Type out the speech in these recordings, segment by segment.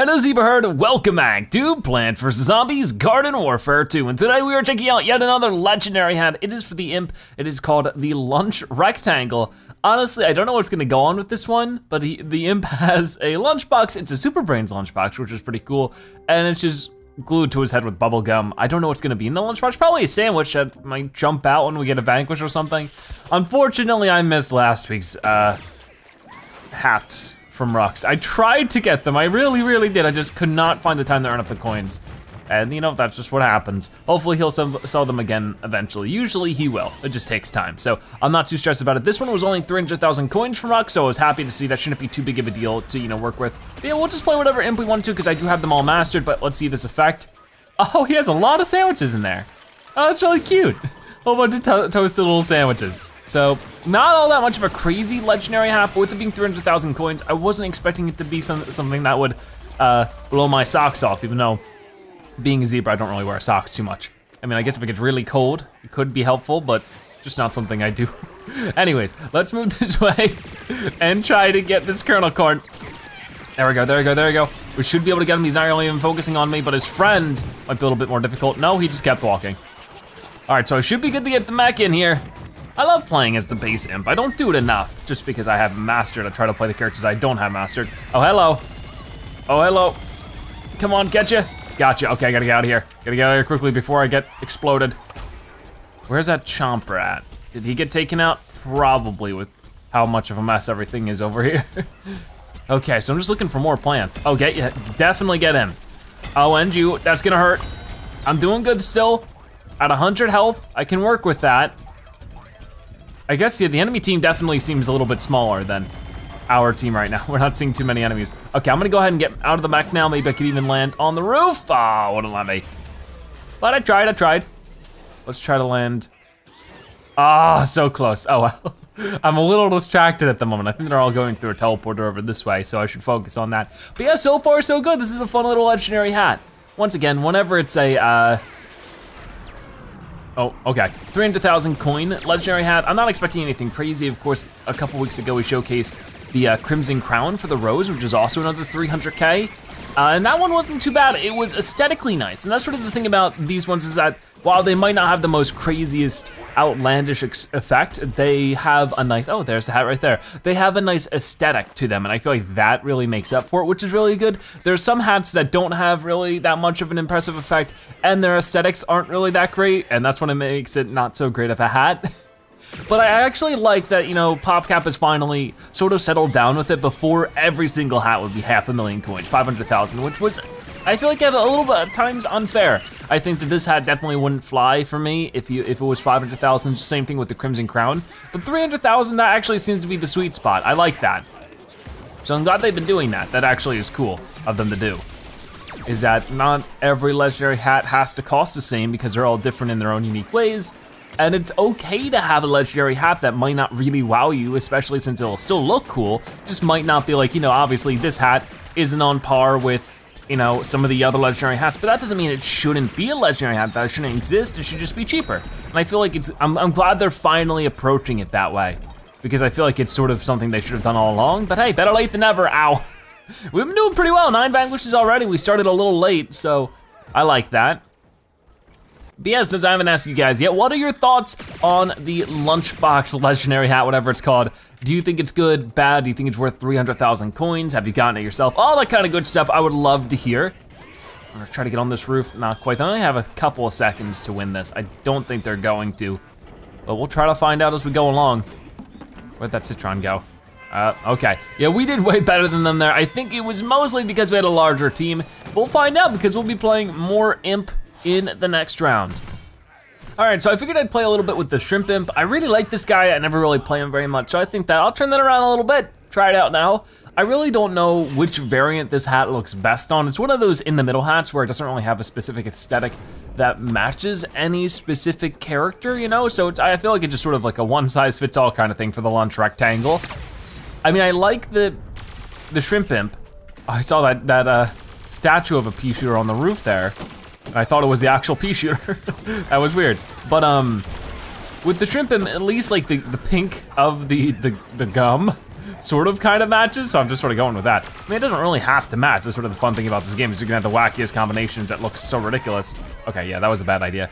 Hello Zebra Herd, welcome back to Plants vs. Zombies Garden Warfare 2. And today we are checking out yet another legendary hat. It is for the imp, it is called the Lunch Rectangle. Honestly, I don't know what's gonna go on with this one, but the imp has a lunchbox. It's a Super Brains lunchbox, which is pretty cool. And it's just glued to his head with bubble gum. I don't know what's gonna be in the lunchbox. Probably a sandwich that might jump out when we get a vanquish or something. Unfortunately, I missed last week's hats from Rux. I tried to get them, I really did. I just could not find the time to earn up the coins. And you know, that's just what happens. Hopefully he'll sell them again eventually. Usually he will, it just takes time. So I'm not too stressed about it. This one was only 300,000 coins from Rux, so I was happy to see that shouldn't be too big of a deal to, you know, work with. But yeah, we'll just play whatever imp we want to because I do have them all mastered, but let's see this effect. Oh, he has a lot of sandwiches in there. Oh, that's really cute. A whole bunch of toasted little sandwiches. So, not all that much of a crazy legendary hat, but with it being 300,000 coins, I wasn't expecting it to be something that would blow my socks off, even though being a zebra, I don't really wear socks too much. I mean, I guess if it gets really cold, it could be helpful, but just not something I do. Anyways, let's move this way and try to get this kernel corn. There we go, there we go, there we go. We should be able to get him. He's not really even focusing on me, but his friend might be a little bit more difficult. No, he just kept walking. All right, so I should be good to get the mech in here. I love playing as the base imp. I don't do it enough, just because I haven't mastered. I try to play the characters I don't have mastered. Oh, hello. Oh, hello. Come on, get you. Gotcha, okay, I gotta get out of here. Gotta get out of here quickly before I get exploded. Where's that chomper at? Did he get taken out? Probably, with how much of a mess everything is over here. Okay, so I'm just looking for more plants. Oh, definitely get him. Oh, and you, that's gonna hurt. I'm doing good still. At 100 health, I can work with that. I guess, yeah, the enemy team definitely seems a little bit smaller than our team right now. We're not seeing too many enemies. Okay, I'm gonna go ahead and get out of the mech now. Maybe I could even land on the roof. Oh, wouldn't let me. But I tried. Let's try to land. Ah, so close. Oh, well. I'm a little distracted at the moment. I think they're all going through a teleporter over this way, so I should focus on that. But yeah, so far so good. This is a fun little legendary hat. Once again, whenever it's a, oh, okay, 300,000 coin legendary hat. I'm not expecting anything crazy. Of course, a couple weeks ago we showcased the Crimson Crown for the Rose, which is also another 300K. And that one wasn't too bad. It was aesthetically nice. And that's sort of the thing about these ones is that while they might not have the most craziest outlandish effect, they have a nice, oh, there's the hat right there. They have a nice aesthetic to them, and I feel like that really makes up for it, which is really good. There's some hats that don't have really that much of an impressive effect, and their aesthetics aren't really that great, and that's when it makes it not so great of a hat. But I actually like that, you know, PopCap has finally sort of settled down with it. Before, every single hat would be 500,000 coins, 500,000, which was, I feel like, at a little bit at times unfair. I think that this hat definitely wouldn't fly for me if it was 500,000, same thing with the Crimson Crown. But 300,000, that actually seems to be the sweet spot. I like that. So I'm glad they've been doing that. That actually is cool of them to do. Is that not every legendary hat has to cost the same because they're all different in their own unique ways. And it's okay to have a legendary hat that might not really wow you, especially since it'll still look cool, just might not be like, you know, obviously this hat isn't on par with, you know, some of the other legendary hats, but that doesn't mean it shouldn't be a legendary hat, that it shouldn't exist, it should just be cheaper. And I feel like I'm glad they're finally approaching it that way, because I feel like it's sort of something they should have done all along, but hey, better late than never, ow. We've been doing pretty well, 9 vanquishes already. We started a little late, so I like that. But yeah, since I haven't asked you guys yet, what are your thoughts on the lunchbox legendary hat, whatever it's called? Do you think it's good, bad? Do you think it's worth 300,000 coins? Have you gotten it yourself? All that kind of good stuff I would love to hear. I'm gonna try to get on this roof, not quite. I only have a couple of seconds to win this. I don't think they're going to, but we'll try to find out as we go along. Where'd that Citron go? Okay, yeah, we did way better than them there. I think it was mostly because we had a larger team. We'll find out because we'll be playing more imp in the next round. All right, so I figured I'd play a little bit with the Shrimp Imp. I really like this guy. I never really play him very much, so I think that I'll turn that around a little bit, try it out now. I really don't know which variant this hat looks best on. It's one of those in the middle hats where it doesn't really have a specific aesthetic that matches any specific character, you know? So I feel like it's just sort of like a one size fits all kind of thing for the lunch rectangle. I mean, I like the Shrimp Imp. I saw that statue of a pea shooter on the roof there. I thought it was the actual pea shooter. That was weird. But with the Shrimp Imp, at least like the pink of the gum sort of kind of matches, so I'm just sort of going with that. I mean, it doesn't really have to match. That's sort of the fun thing about this game is you can have the wackiest combinations that look so ridiculous. Okay, yeah, that was a bad idea.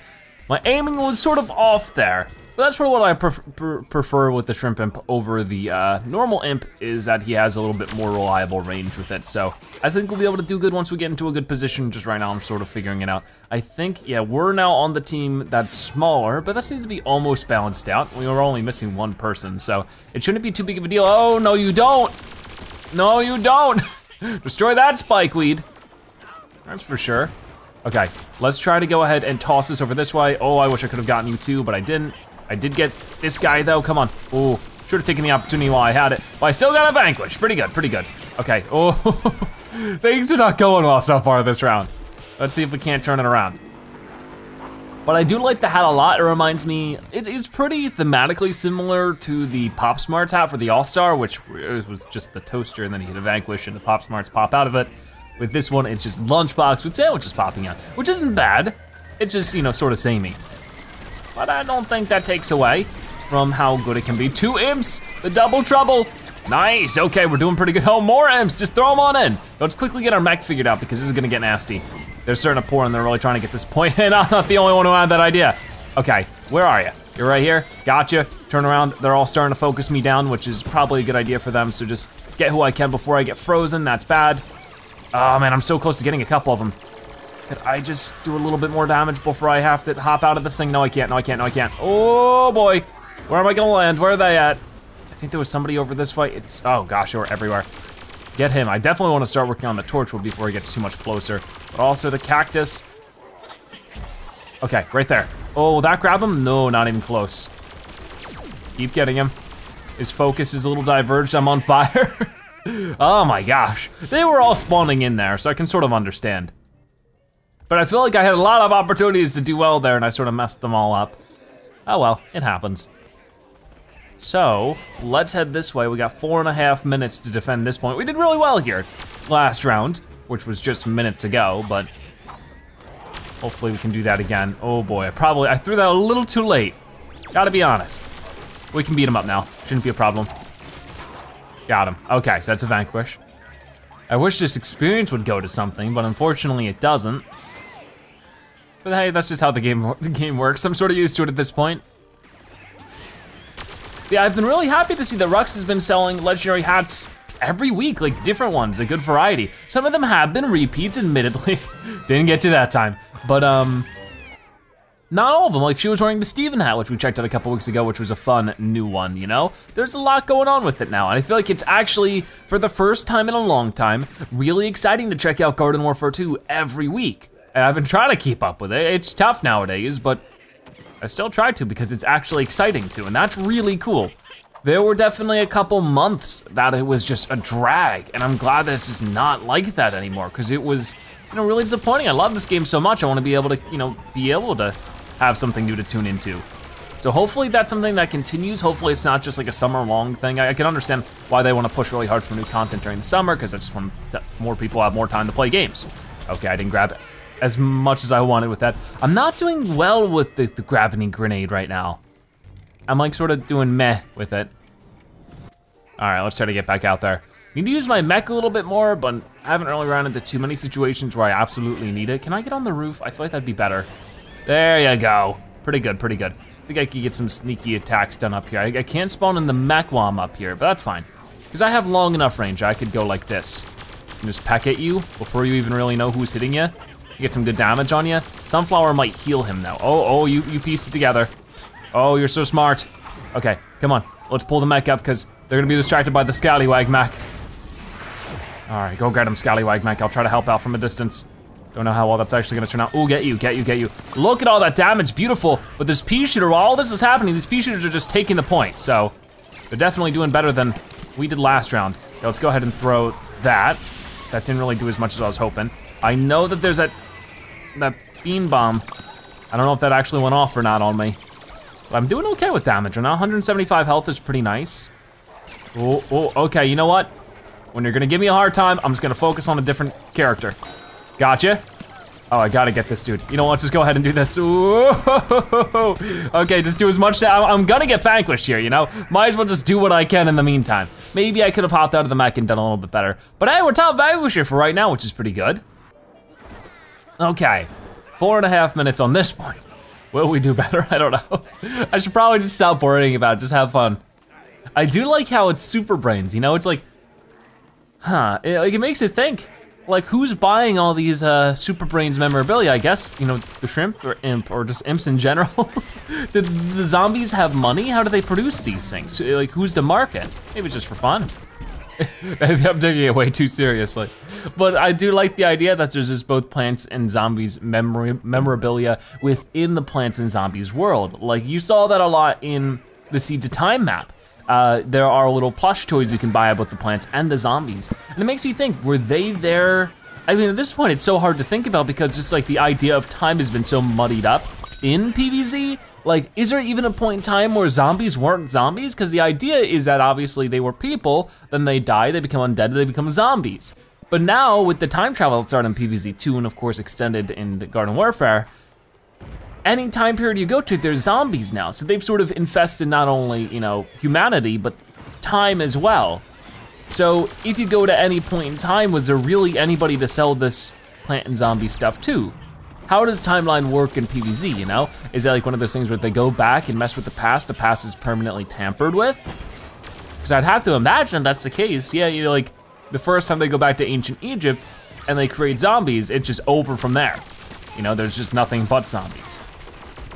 My aiming was sort of off there. But that's sort of what I prefer with the Shrimp Imp over the normal Imp, is that he has a little bit more reliable range with it. So I think we'll be able to do good once we get into a good position. Just right now, I'm sort of figuring it out. I think, yeah, we're now on the team that's smaller, but that seems to be almost balanced out. We were only missing one person, so it shouldn't be too big of a deal. Oh, no, you don't. No, you don't. Destroy that spikeweed. That's for sure. Okay, let's try to go ahead and toss this over this way. Oh, I wish I could have gotten you too, but I didn't. I did get this guy though, come on. Oh, should have taken the opportunity while I had it. But I still got a vanquish, pretty good, pretty good. Okay, oh, things are not going well so far this round. Let's see if we can't turn it around. But I do like the hat a lot. It reminds me, it is pretty thematically similar to the Pop Smarts hat for the All-Star, which was just the toaster and then you hit a vanquish and the Pop Smarts pop out of it. With this one, it's just lunchbox with sandwiches popping out, which isn't bad. It's just, you know, sort of samey. But I don't think that takes away from how good it can be. 2 imps, the double trouble. Nice, okay, we're doing pretty good. Oh, more imps, just throw them on in. Let's quickly get our mech figured out because this is gonna get nasty. They're starting to pour and they're really trying to get this point in. I'm not the only one who had that idea. Okay, where are you? You're right here, gotcha. Turn around, they're all starting to focus me down, which is probably a good idea for them, so just get who I can before I get frozen, that's bad. Oh man, I'm so close to getting a couple of them. Could I just do a little bit more damage before I have to hop out of this thing? No, I can't, no, I can't, no, I can't. Oh boy, where am I gonna land? Where are they at? I think there was somebody over this way. It's, oh gosh, they were everywhere. Get him, I definitely wanna start working on the Torchwood before he gets too much closer. But also the cactus. Okay, right there. Oh, will that grab him? No, not even close. Keep getting him. His focus is a little diverged, I'm on fire. Oh my gosh. They were all spawning in there, so I can sort of understand. But I feel like I had a lot of opportunities to do well there and I sort of messed them all up. Oh well, it happens. So, let's head this way. We got 4.5 minutes to defend this point. We did really well here last round, which was just minutes ago, but hopefully we can do that again. Oh boy, I threw that a little too late. Gotta be honest. We can beat him up now, shouldn't be a problem. Got him, okay, so that's a vanquish. I wish this experience would go to something, but unfortunately it doesn't. But hey, that's just how the game works. I'm sort of used to it at this point. Yeah, I've been really happy to see that Rux has been selling legendary hats every week, like different ones, a good variety. Some of them have been repeats, admittedly. Didn't get to that time, but not all of them. Like she was wearing the Steven hat, which we checked out a couple weeks ago, which was a fun new one, you know? There's a lot going on with it now, and I feel like it's actually, for the first time in a long time, really exciting to check out Garden Warfare 2 every week. And I've been trying to keep up with it. It's tough nowadays, but I still try to because it's actually exciting to, and that's really cool. There were definitely a couple months that it was just a drag, and I'm glad this is not like that anymore, because it was, you know, really disappointing. I love this game so much, I want to be able to, you know, have something new to tune into. So hopefully that's something that continues. Hopefully it's not just like a summer-long thing. I can understand why they want to push really hard for new content during the summer, because I just want more people have more time to play games. Okay, I didn't grab as much as I wanted with that. I'm not doing well with the gravity grenade right now. I'm like sort of doing meh with it. All right, let's try to get back out there. Need to use my mech a little bit more, but I haven't really run into too many situations where I absolutely need it. Can I get on the roof? I feel like that'd be better. There you go. Pretty good, pretty good. I think I could get some sneaky attacks done up here. I can't spawn in the mech while I'm up here, but that's fine. Because I have long enough range, I could go like this. And just peck at you before you even really know who's hitting you. Get some good damage on you. Sunflower might heal him though. Oh, you pieced it together. Oh, you're so smart. Okay, come on. Let's pull the mech up because they're gonna be distracted by the scallywag mech. All right, go get him, scallywag mech. I'll try to help out from a distance. Don't know how well that's actually gonna turn out. Oh, get you. Look at all that damage, beautiful. But this pea shooter, while all this is happening, these pea shooters are just taking the point. So they're definitely doing better than we did last round. Okay, let's go ahead and throw that. That didn't really do as much as I was hoping. I know that there's that bean bomb. I don't know if that actually went off or not on me. But I'm doing okay with damage. Right now 175 health is pretty nice. Oh, okay, you know what? When you're gonna give me a hard time, I'm just gonna focus on a different character. Gotcha. Oh, I gotta get this dude. You know what, just go ahead and do this. Ooh. Okay, just do as much, I'm gonna get vanquished here, you know? Might as well just do what I can in the meantime. Maybe I could have hopped out of the mech and done a little bit better. But hey, we're top vanquisher for right now, which is pretty good. Okay, 4.5 minutes on this point. Will we do better? I don't know. I should probably just stop worrying about it, just have fun. I do like how it's super brains, you know? It's like, it makes you think. Like, who's buying all these Super Brains memorabilia? I guess, you know, the shrimp or imp or just imps in general. Did the zombies have money? How do they produce these things? Like, who's the market? Maybe it's just for fun. Maybe I'm taking it way too seriously. But I do like the idea that there's just both plants and zombies memorabilia within the plants and zombies world. Like, you saw that a lot in the Seeds of Time map. There are little plush toys you can buy about the plants and the zombies. And it makes you think, were they there? I mean, at this point, it's so hard to think about because just like the idea of time has been so muddied up in PvZ. Like, is there even a point in time where zombies weren't zombies? Because the idea is that obviously they were people, then they die, they become undead, they become zombies. But now with the time travel that started in PvZ 2 and of course extended in the Garden Warfare, any time period you go to, there's zombies now. So they've sort of infested not only, you know, humanity, but time as well. So if you go to any point in time, was there really anybody to sell this plant and zombie stuff to? How does timeline work in PvZ, you know? Is that like one of those things where they go back and mess with the past is permanently tampered with? Because I'd have to imagine that's the case. Yeah, you know, like the first time they go back to ancient Egypt and they create zombies, it's just over from there. You know, there's just nothing but zombies.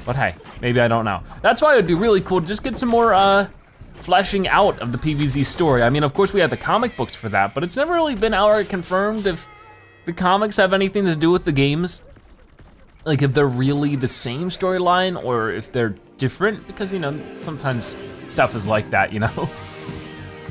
But hey, maybe I don't know. That's why it would be really cool to just get some more fleshing out of the PvZ story. I mean, of course we had the comic books for that, but it's never really been outright confirmed if the comics have anything to do with the games. Like if they're really the same storyline or if they're different, because you know, sometimes stuff is like that, you know?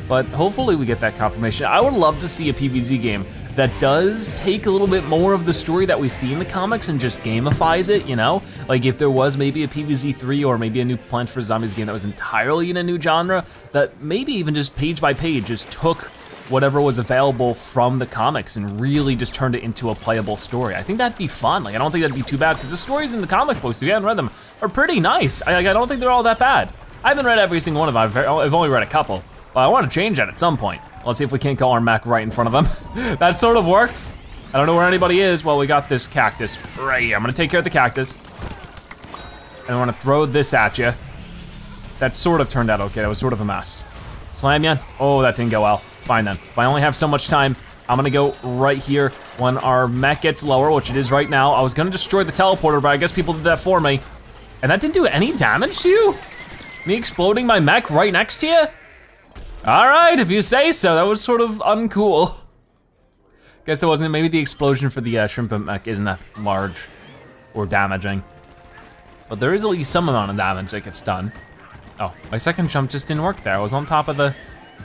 But hopefully we get that confirmation. I would love to see a PvZ game that does take a little bit more of the story that we see in the comics and just gamifies it, you know? Like if there was maybe a PvZ 3 or maybe a new Plants vs. Zombies game that was entirely in a new genre, that maybe even just page by page just took whatever was available from the comics and really just turned it into a playable story. I think that'd be fun. Like I don't think that'd be too bad because the stories in the comic books, if you haven't read them, are pretty nice. I don't think they're all that bad. I haven't read every single one of them, I've only read a couple. But I want to change that at some point. Let's see if we can't call our mech right in front of them. That sort of worked. I don't know where anybody is. Well, we got this cactus right here. I'm gonna take care of the cactus. And I'm gonna throw this at you. That sort of turned out okay. That was sort of a mess. Slam ya? Oh, that didn't go well. Fine then. If I only have so much time, I'm gonna go right here when our mech gets lower, which it is right now. I was gonna destroy the teleporter, but I guess people did that for me. And that didn't do any damage to you? Me exploding my mech right next to you? All right, if you say so, that was sort of uncool. Guess it wasn't, maybe the explosion for the shrimp mech isn't that large or damaging. But there is at least some amount of damage that gets done. Oh, my second jump just didn't work there. I was on top of the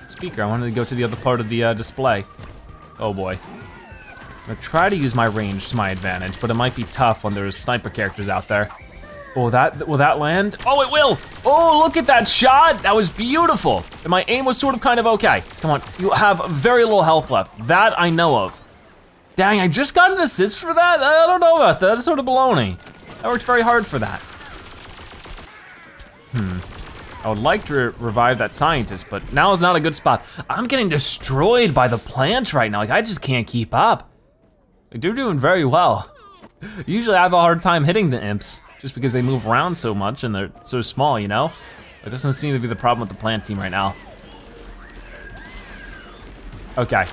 speaker. I wanted to go to the other part of the display. Oh boy. I'm gonna try to use my range to my advantage, but it might be tough when there's sniper characters out there. Oh, will that land? Oh, it will! Oh, look at that shot! That was beautiful! And my aim was sort of kind of okay. Come on, you have very little health left. That I know of. Dang, I just got an assist for that? I don't know about that, that's sort of baloney. I worked very hard for that. I would like to revive that scientist, but now is not a good spot. I'm getting destroyed by the plants right now. Like, I just can't keep up. Like, they're doing very well. Usually I have a hard time hitting the imps, just because they move around so much and they're so small, you know? It doesn't seem to be the problem with the plant team right now. Okay.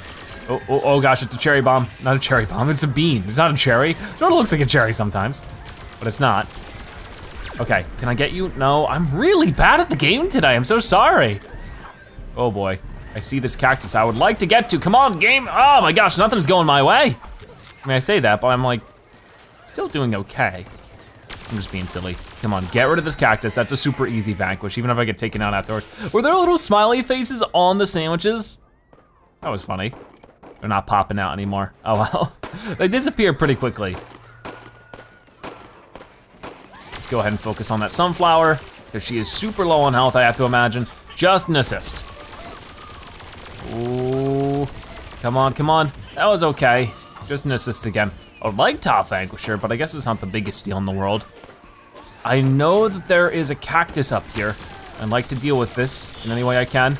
Oh gosh, it's a cherry bomb. Not a cherry bomb, it's a bean. It's not a cherry. It sort of looks like a cherry sometimes, but it's not. Okay, can I get you? No, I'm really bad at the game today, I'm so sorry. Oh boy, I see this cactus I would like to get to. Come on, game. Oh my gosh, nothing's going my way. I mean, I say that, but I'm like, still doing okay. I'm just being silly. Come on, get rid of this cactus. That's a super easy vanquish, even if I get taken out afterwards. Were there little smiley faces on the sandwiches? That was funny. They're not popping out anymore. Oh well, they disappear pretty quickly. Let's go ahead and focus on that sunflower, because she is super low on health, I have to imagine. Just an assist. Ooh, come on, come on. That was okay. Just an assist again. I would like Top Vanquisher, but I guess it's not the biggest deal in the world. I know that there is a cactus up here. I'd like to deal with this in any way I can.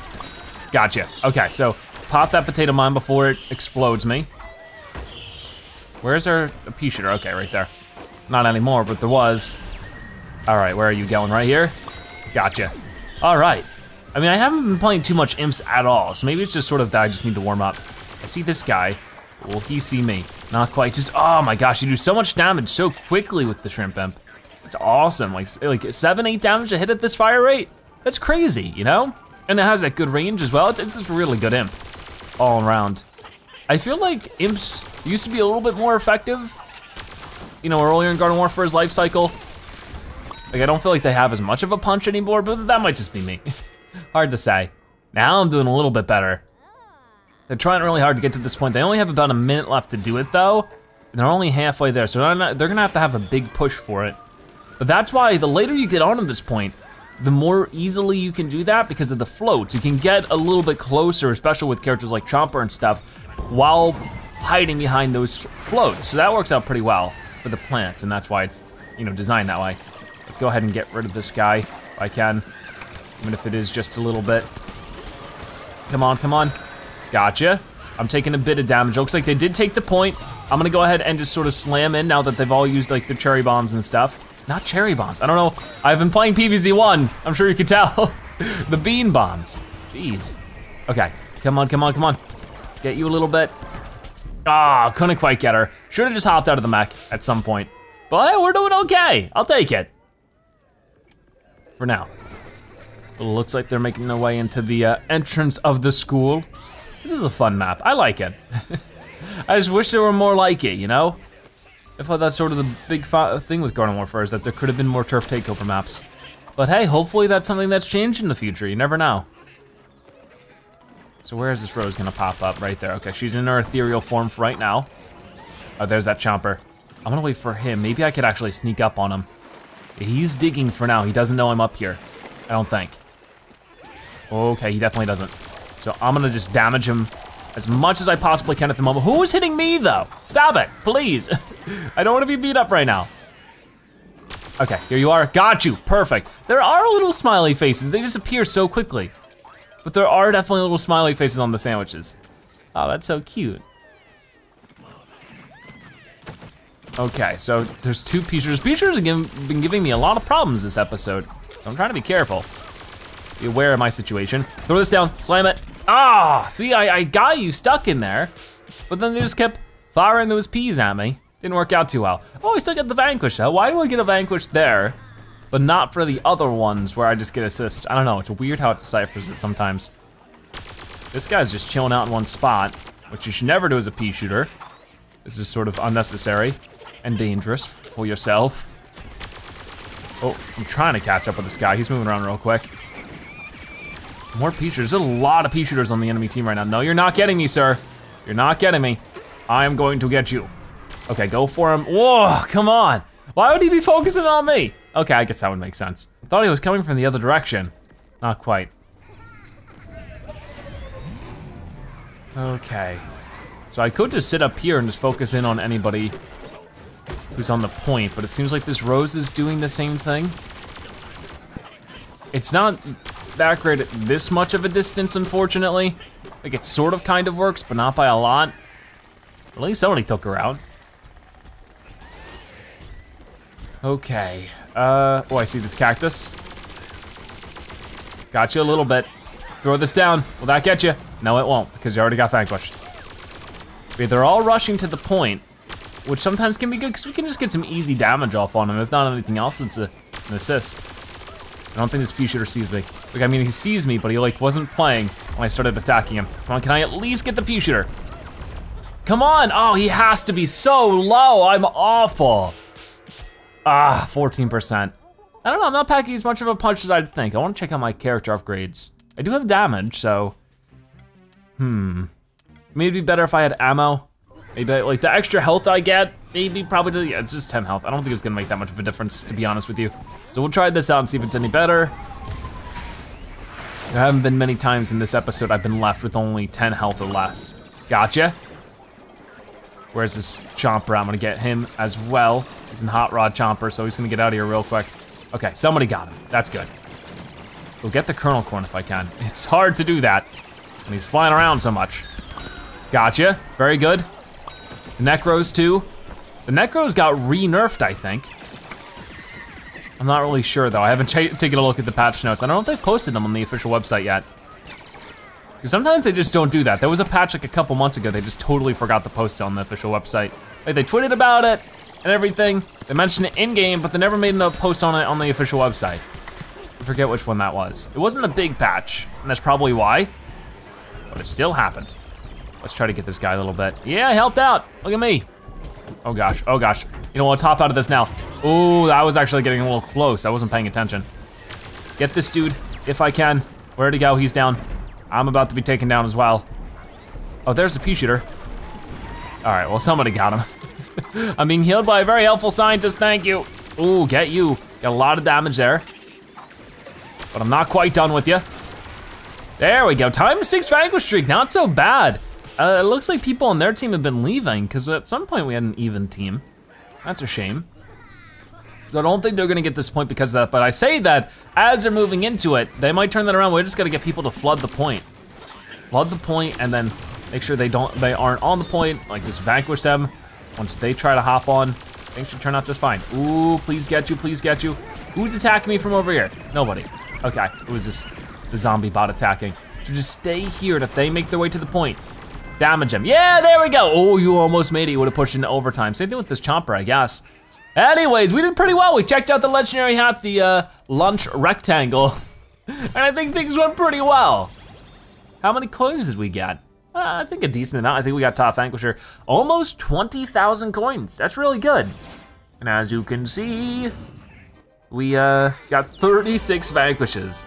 Gotcha, okay, so pop that potato mine before it explodes me. Where's our pea shooter? Okay, right there. Not anymore, but there was. All right, where are you going, right here? Gotcha, all right. I mean, I haven't been playing too much imps at all, so maybe it's just sort of that I just need to warm up. I see this guy, will he see me? Not quite, just, oh my gosh, you do so much damage so quickly with the shrimp imp. It's awesome, like 7, 8 damage a hit at this fire rate? That's crazy, you know? And it has that good range as well. It's just a really good imp, all around. I feel like imps used to be a little bit more effective, you know, earlier in Garden Warfare's life cycle. Like, I don't feel like they have as much of a punch anymore, but that might just be me. Hard to say. Now I'm doing a little bit better. They're trying really hard to get to this point. They only have about a minute left to do it though, and they're only halfway there, so they're gonna have a big push for it. But that's why the later you get on to this point, the more easily you can do that because of the floats. You can get a little bit closer, especially with characters like Chomper and stuff, while hiding behind those floats. So that works out pretty well for the plants, and that's why it's, you know, designed that way. Let's go ahead and get rid of this guy if I can, even if it is just a little bit. Come on, come on. Gotcha. I'm taking a bit of damage. Looks like they did take the point. I'm gonna go ahead and just sort of slam in now that they've all used like the cherry bombs and stuff. Not cherry bombs, I don't know. I've been playing PvZ1, I'm sure you can tell. The bean bombs, jeez. Okay, come on, come on, come on. Get you a little bit. Ah, couldn't quite get her. Should've just hopped out of the mech at some point. But hey, we're doing okay, I'll take it. For now. It looks like they're making their way into the entrance of the school. This is a fun map, I like it. I just wish there were more like it, you know? I thought that's sort of the big thing with Garden Warfare is that there could have been more turf takeover maps. But hey, hopefully that's something that's changed in the future, you never know. So where is this Rose gonna pop up? Right there, okay, she's in her ethereal form for right now. Oh, there's that Chomper. I'm gonna wait for him, maybe I could actually sneak up on him. He's digging for now, he doesn't know I'm up here, I don't think. Okay, he definitely doesn't. So I'm gonna just damage him as much as I possibly can at the moment. Who's hitting me though? Stop it, please. I don't wanna be beat up right now. Okay, here you are, got you, perfect. There are little smiley faces, they disappear so quickly. But there are definitely little smiley faces on the sandwiches. Oh, that's so cute. Okay, so there's 2 pea shooters. Pea shooters have been giving me a lot of problems this episode, so I'm trying to be careful. Be aware of my situation. Throw this down, slam it. Ah, see, I got you stuck in there, but then they just kept firing those peas at me. Didn't work out too well. Oh, I still get the Vanquish though. Why do I get a Vanquish there, but not for the other ones where I just get assists? I don't know, it's weird how it deciphers it sometimes. This guy's just chilling out in one spot, which you should never do as a pea shooter. This is sort of unnecessary and dangerous for yourself. Oh, I'm trying to catch up with this guy. He's moving around real quick. More pea shooters, there's a lot of pea shooters on the enemy team right now. No, you're not getting me, sir. You're not getting me. I am going to get you. Okay, go for him. Whoa, come on. Why would he be focusing on me? Okay, I guess that would make sense. I thought he was coming from the other direction. Not quite. Okay. So I could just sit up here and just focus in on anybody who's on the point, but it seems like this Rose is doing the same thing. It's not that great at this much of a distance, unfortunately. Like it sort of kind of works, but not by a lot. At least somebody took her out. Okay, oh, I see this cactus. Got you a little bit. Throw this down, will that get you? No, it won't, because you already got vanquished. Okay, they're all rushing to the point, which sometimes can be good, because we can just get some easy damage off on them. If not anything else, it's an assist. I don't think this pea shooter sees me. Like, I mean, he sees me, but he like wasn't playing when I started attacking him. Come on, can I at least get the pea shooter? Come on, oh, he has to be so low, I'm awful. Ah, 14%. I don't know, I'm not packing as much of a punch as I'd think. I wanna check out my character upgrades. I do have damage, so. Maybe it'd be better if I had ammo. Maybe like the extra health I get, maybe probably, yeah, it's just 10 health. I don't think it's gonna make that much of a difference, to be honest with you. So we'll try this out and see if it's any better. There haven't been many times in this episode I've been left with only 10 health or less. Gotcha. Where's this Chomper? I'm gonna get him as well. He's in Hot Rod Chomper, so he's gonna get out of here real quick. Okay, somebody got him, that's good. We'll get the Kernel Corn if I can. It's hard to do that when he's flying around so much. Gotcha, very good. The Necros too. The Necros got re-nerfed, I think. I'm not really sure though. I haven't taken a look at the patch notes. I don't know if they've posted them on the official website yet. Because sometimes they just don't do that. There was a patch like a couple months ago, they just totally forgot to post it on the official website. Like they tweeted about it and everything. They mentioned it in-game, but they never made a post on it on the official website. I forget which one that was. It wasn't a big patch, and that's probably why, but it still happened. Let's try to get this guy a little bit. Yeah, I helped out, look at me. Oh gosh, oh gosh. You know what, let's hop out of this now. Ooh, that was actually getting a little close. I wasn't paying attention. Get this dude, if I can. Where'd he go, he's down. I'm about to be taken down as well. Oh, there's the pea shooter. All right, well, somebody got him. I'm being healed by a very helpful scientist, thank you. Ooh, get you. Got a lot of damage there. But I'm not quite done with you. There we go, time 6 vanquish streak, not so bad. It looks like people on their team have been leaving, because at some point we had an even team. That's a shame. So I don't think they're gonna get this point because of that, but I say that as they're moving into it, they might turn that around. We're just gonna get people to flood the point. Flood the point and then make sure they aren't on the point, like just vanquish them. Once they try to hop on, things should turn out just fine. Ooh, please get you, please get you. Who's attacking me from over here? Nobody. Okay, it was just the zombie bot attacking. So just stay here, and if they make their way to the point, damage him. Yeah, there we go. Oh, you almost made it. You would have pushed into overtime. Same thing with this Chomper, I guess. Anyways, we did pretty well. We checked out the legendary hat, the lunch rectangle, and I think things went pretty well. How many coins did we get? I think a decent amount. I think we got top vanquisher. Almost 20,000 coins. That's really good. And as you can see, we got 36 vanquishes.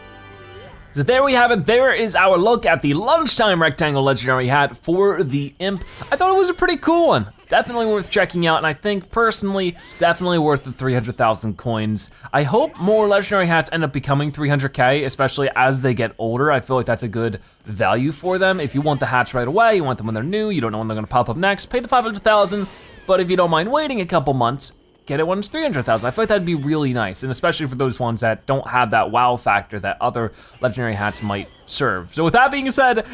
So there we have it. There is our look at the lunchtime rectangle legendary hat for the Imp. I thought it was a pretty cool one. Definitely worth checking out, and I think personally, definitely worth the 300,000 coins. I hope more legendary hats end up becoming 300K, especially as they get older. I feel like that's a good value for them. If you want the hats right away, you want them when they're new, you don't know when they're gonna pop up next, pay the 500,000, but if you don't mind waiting a couple months, get it when it's 300,000. I feel like that'd be really nice, and especially for those ones that don't have that wow factor that other legendary hats might serve. So with that being said,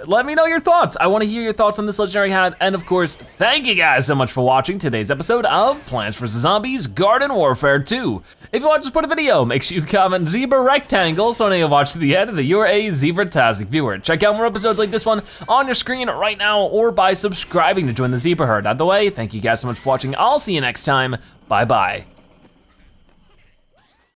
let me know your thoughts. I wanna hear your thoughts on this legendary hat, and of course, thank you guys so much for watching today's episode of Plants vs. Zombies Garden Warfare 2. If you want to support a video, make sure you comment zebra rectangle so I know you'll watch to the end and that you're a zebra-tastic viewer. Check out more episodes like this one on your screen right now or by subscribing to join the Zebra Herd. Out of the way, thank you guys so much for watching. I'll see you next time. Bye-bye.